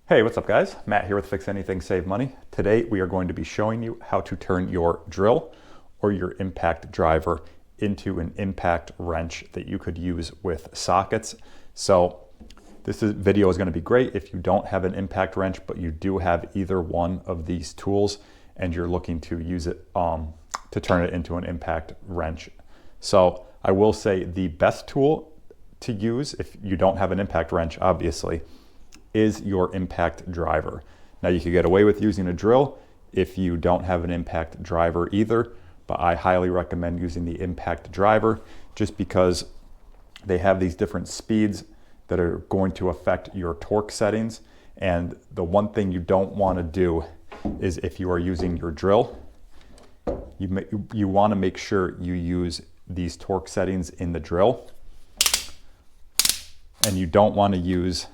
Hey, what's up guys? Matt here with Fix Anything Save Money. Today we are going to be showing you how to turn your drill or your impact driver into an impact wrench that you could use with sockets. So video is going to be great if you don't have an impact wrench, but you do have either one of these tools and you're looking to use it to turn it into an impact wrench. So I will say the best tool to use if you don't have an impact wrench, obviously, is your impact driver. Now you could get away with using a drill if you don't have an impact driver either, but I highly recommend using the impact driver just because they have these different speeds that are going to affect your torque settings. And the one thing you don't want to do is if you are using your drill, you want to make sure you use these torque settings in the drill, and you don't want to use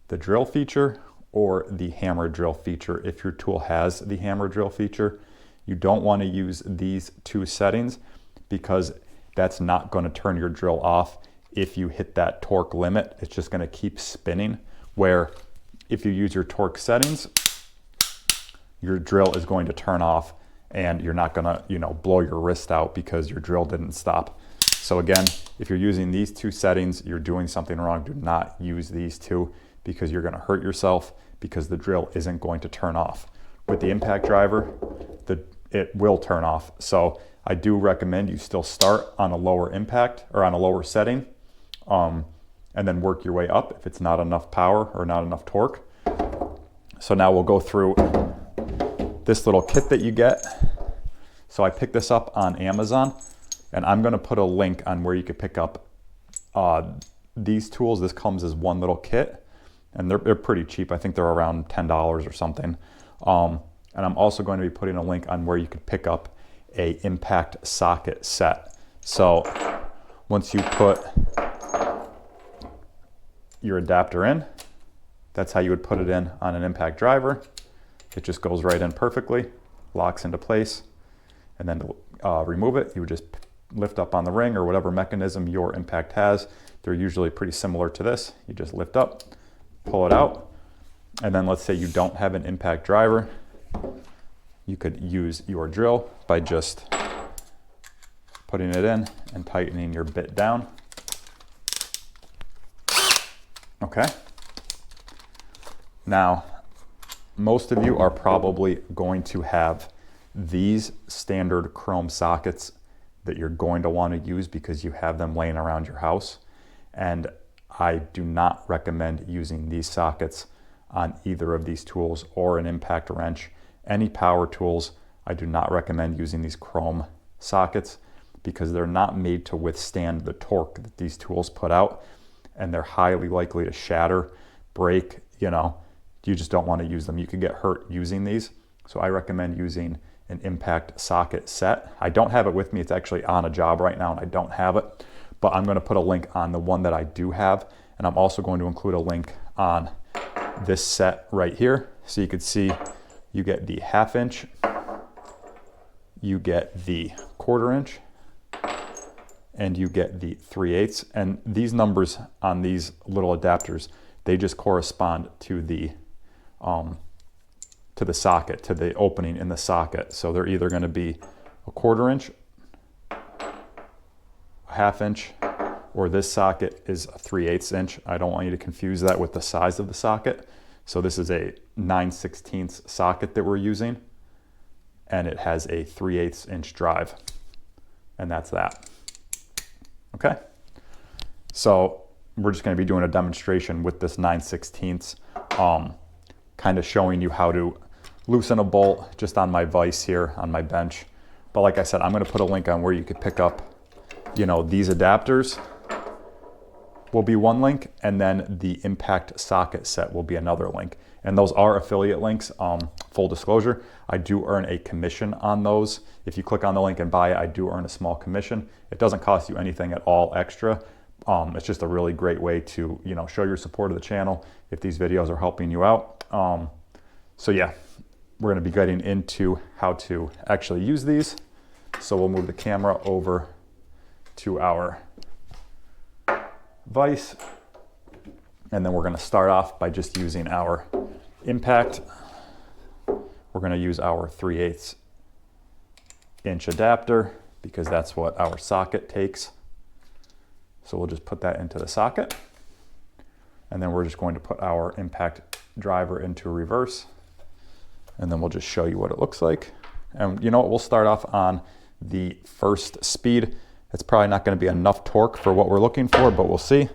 the drill feature or the hammer drill feature. If your tool has the hammer drill feature, you don't want to use these two settings because that's not going to turn your drill off. If you hit that torque limit, it's just going to keep spinning, where if you use your torque settings, your drill is going to turn off and you're not going to, blow your wrist out because your drill didn't stop. So again, if you're using these two settings, you're doing something wrong. Do not use these two, because you're going to hurt yourself because the drill isn't going to turn off. With the impact driver, it will turn off. So I do recommend you still start on a lower impact or on a lower setting, and then work your way up if it's not enough power or not enough torque. So now we'll go through this little kit that you get. So I picked this up on Amazon, and I'm going to put a link on where you could pick up these tools. This comes as one little kit, and they're pretty cheap. I think they're around $10 or something. And I'm also going to be putting a link on where you could pick up a impact socket set. So once you put your adapter in, that's how you would put it in on an impact driver. It just goes right in perfectly, locks into place, and then to remove it, you would just lift up on the ring or whatever mechanism your impact has. They're usually pretty similar to this. You just lift up, pull it out, and then let's say you don't have an impact driver, you could use your drill by just putting it in and tightening your bit down. Okay. Now, most of you are probably going to have these standard chrome sockets that you're going to want to use because you have them laying around your house. And I do not recommend using these sockets on either of these tools or an impact wrench. Any power tools, I do not recommend using these chrome sockets because they're not made to withstand the torque that these tools put out, and they're highly likely to shatter, break, you just don't want to use them. You could get hurt using these. So I recommend using an impact socket set. I don't have it with me. It's actually on a job right now and I don't have it, but I'm going to put a link on the one that I do have. And I'm also going to include a link on this set right here. So you could see you get the 1/2 inch, you get the 1/4 inch, and you get the 3/8. And these numbers on these little adapters, they just correspond to the socket, to the opening in the socket. So they're either going to be a 1/4 inch, a 1/2 inch, or this socket is a 3/8 inch. I don't want you to confuse that with the size of the socket. So this is a 9/16 socket that we're using, and it has a 3/8 inch drive, and that's that. Okay. So we're just going to be doing a demonstration with this 9/16, kind of showing you how to loosen a bolt just on my vise here on my bench. But like I said, I'm going to put a link on where you could pick up, these adapters will be one link, and then the impact socket set will be another link. And those are affiliate links. Full disclosure, I do earn a commission on those. If you click on the link and buy it, I do earn a small commission. It doesn't cost you anything at all extra. It's just a really great way to, show your support of the channel if these videos are helping you out. So yeah, we're going to be getting into how to actually use these. So we'll move the camera over to our vise. And then we're going to start off by just using our impact. We're going to use our 3/8 inch adapter because that's what our socket takes. So we'll just put that into the socket. And then we're just going to put our impact driver into reverse. And then we'll just show you what it looks like. And you know what, we'll start off on the first speed. It's probably not going to be enough torque for what we're looking for, but we'll see.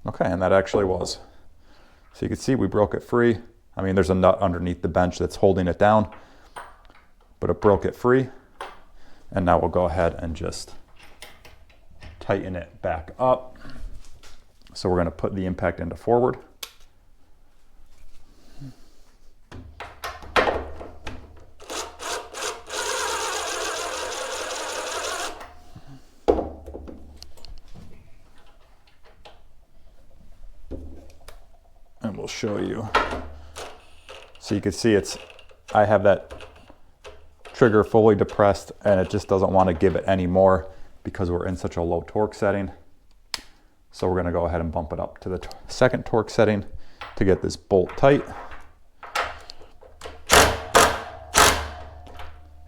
Okay, and that actually was. So you can see we broke it free. I mean, there's a nut underneath the bench that's holding it down, but it broke it free. And now we'll go ahead and just tighten it back up. So we're going to put the impact into forward. And we'll show you. So you can see I have that trigger fully depressed and it just doesn't want to give it any more because we're in such a low torque setting. So we're going to go ahead and bump it up to the second torque setting to get this bolt tight.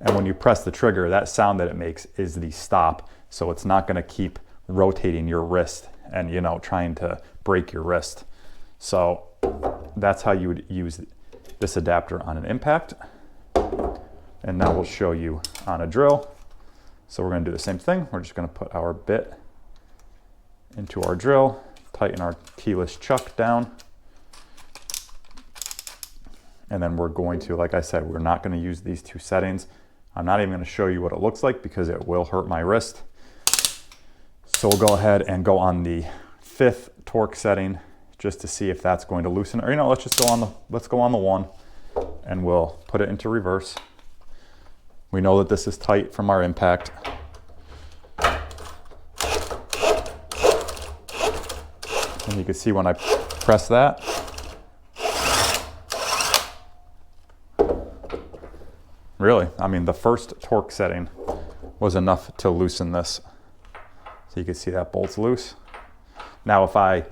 And when you press the trigger, that sound that it makes is the stop. So it's not going to keep rotating your wrist and, you know, trying to break your wrist. So that's how you would use this adapter on an impact. And now we'll show you on a drill. So we're going to do the same thing. We're just going to put our bit into our drill, tighten our keyless chuck down. And then we're going to, like I said, we're not going to use these two settings. I'm not even going to show you what it looks like because it will hurt my wrist. So we'll go ahead and go on the 5th torque setting just to see if that's going to loosen. Or, you know, let's go on the 1 and we'll put it into reverse. We know that this is tight from our impact. And you can see when I press that, really, I mean, the first torque setting was enough to loosen this. So you can see that bolt's loose. Now if I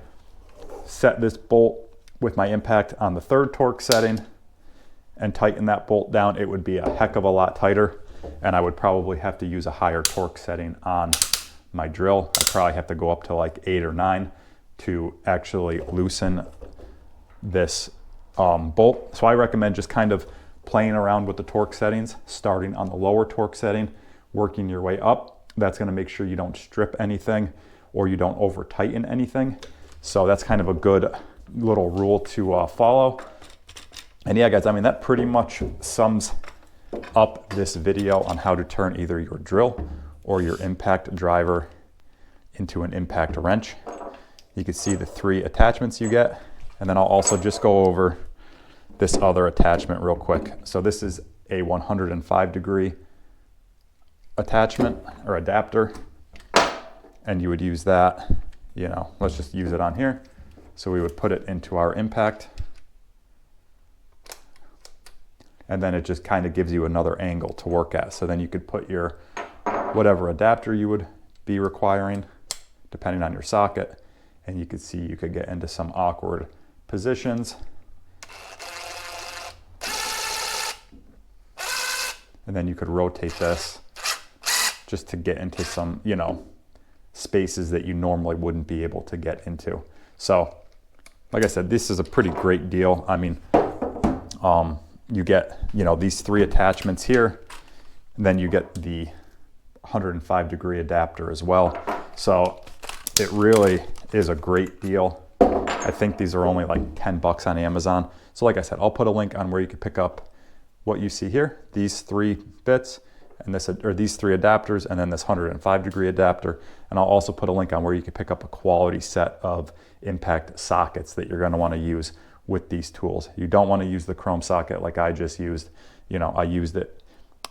set this bolt with my impact on the 3rd torque setting and tighten that bolt down, it would be a heck of a lot tighter, and I would probably have to use a higher torque setting on my drill. I'd probably have to go up to like 8 or 9 to actually loosen this bolt. So I recommend just kind of playing around with the torque settings, starting on the lower torque setting, working your way up. That's going to make sure you don't strip anything or you don't over tighten anything. So that's kind of a good little rule to follow. And yeah, guys, I mean, that pretty much sums up this video on how to turn either your drill or your impact driver into an impact wrench. You can see the 3 attachments you get. And then I'll also just go over this other attachment real quick. So this is a 105-degree attachment or adapter. And you would use that, you know, let's just use it on here. So we would put it into our impact. And then it just kind of gives you another angle to work at. So then you could put your whatever adapter you would be requiring, depending on your socket. And you could see you could get into some awkward positions. And then you could rotate this just to get into some, you know, spaces that you normally wouldn't be able to get into. So, like I said, this is a pretty great deal. I mean, you get, you know, these 3 attachments here, and then you get the 105-degree adapter as well. So it really is a great deal. I think these are only like 10 bucks on Amazon. So like I said, I'll put a link on where you can pick up what you see here, these 3 bits, and these 3 adapters, and then this 105-degree adapter. And I'll also put a link on where you can pick up a quality set of impact sockets that you're going to want to use with these tools. You don't want to use the chrome socket like I just used. You know, I used it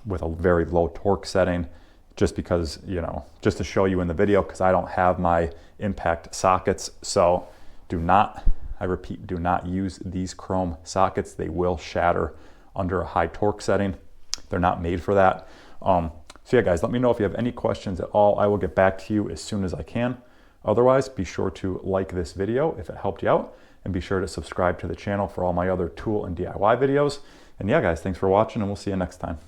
with a very low torque setting just because, you know, just to show you in the video, because I don't have my impact sockets. So do not, I repeat, do not use these chrome sockets. They will shatter under a high torque setting. They're not made for that. So yeah, guys, let me know if you have any questions at all. I will get back to you as soon as I can. Otherwise, be sure to like this video if it helped you out, and be sure to subscribe to the channel for all my other tool and DIY videos. And yeah, guys, thanks for watching, and we'll see you next time.